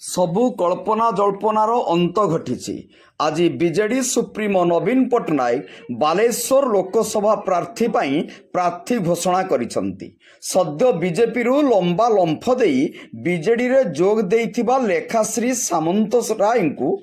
सबु कल्पना जल्पनार अंत घटी। आज बीजेडी सुप्रीमो नवीन पट्टनायक बालेश्वर लोकसभा प्रार्थी पाई प्रार्थी घोषणा करिसंती। सद्य बीजेपी रु लंबा लंफ देई बीजेडी रे जोग देइथिबा लेखाश्री सामंतराय को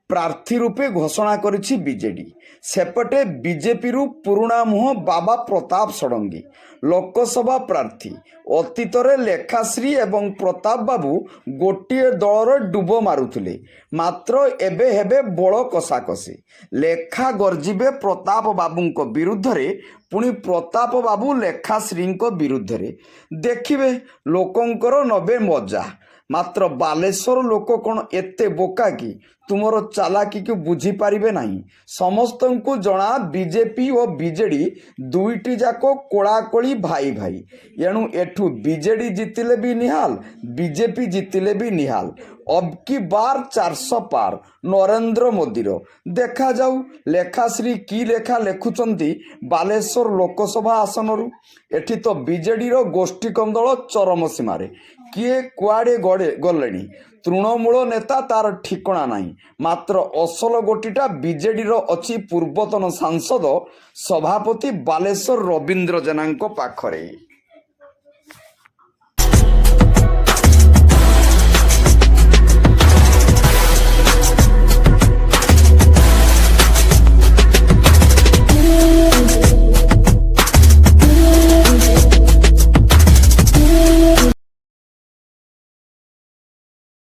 प्रार्थी रूपे घोषणा करिछि बीजेडी। सेपटे बीजेपी रु पुराणा मुह बाबा प्रताप षडंगी लोकसभा प्रार्थी। अतीतरे लेखाश्री एवं प्रताप बाबू गोटे दलर डुब मारुथिले, मात्र एबे हेबे बड़ कषाकषि। लेखा गर्जिबे प्रताप बाबूंको विरुद्धरे, पुणी प्रताप बाबू लेखाश्री विरुद्धरे। देखिबे लोकंकर नबे मजा। मात्र बालेश्वर लोक कौन एते बोका कि तुमर चालाकी को बुझी पारिबे नहीं। समस्त को जना बीजेपी और बीजेडी दुईटी जाक कोड़ाकोड़ी भाई भाई। एणु एठू बीजेडी जितिले भी निहाल, बीजेपी जितिले भी निहाल। अब की बार 400 पार नरेंद्र मोदी रो देखा जाऊ लेखाश्री की लेखा लेखुचंती बालेश्वर लोकसभा आसन रु। एठी तो बीजेडी रो गोष्ठी कंदल चरम सीमारे। किए कुआड़े गले तृणमूल नेता तार ठिकणा नहीं। मात्र असल गोटीटा बीजेडी रो अछि पूर्वतन सांसद सभापति बालेश्वर रवींद्र जेना पाखरे।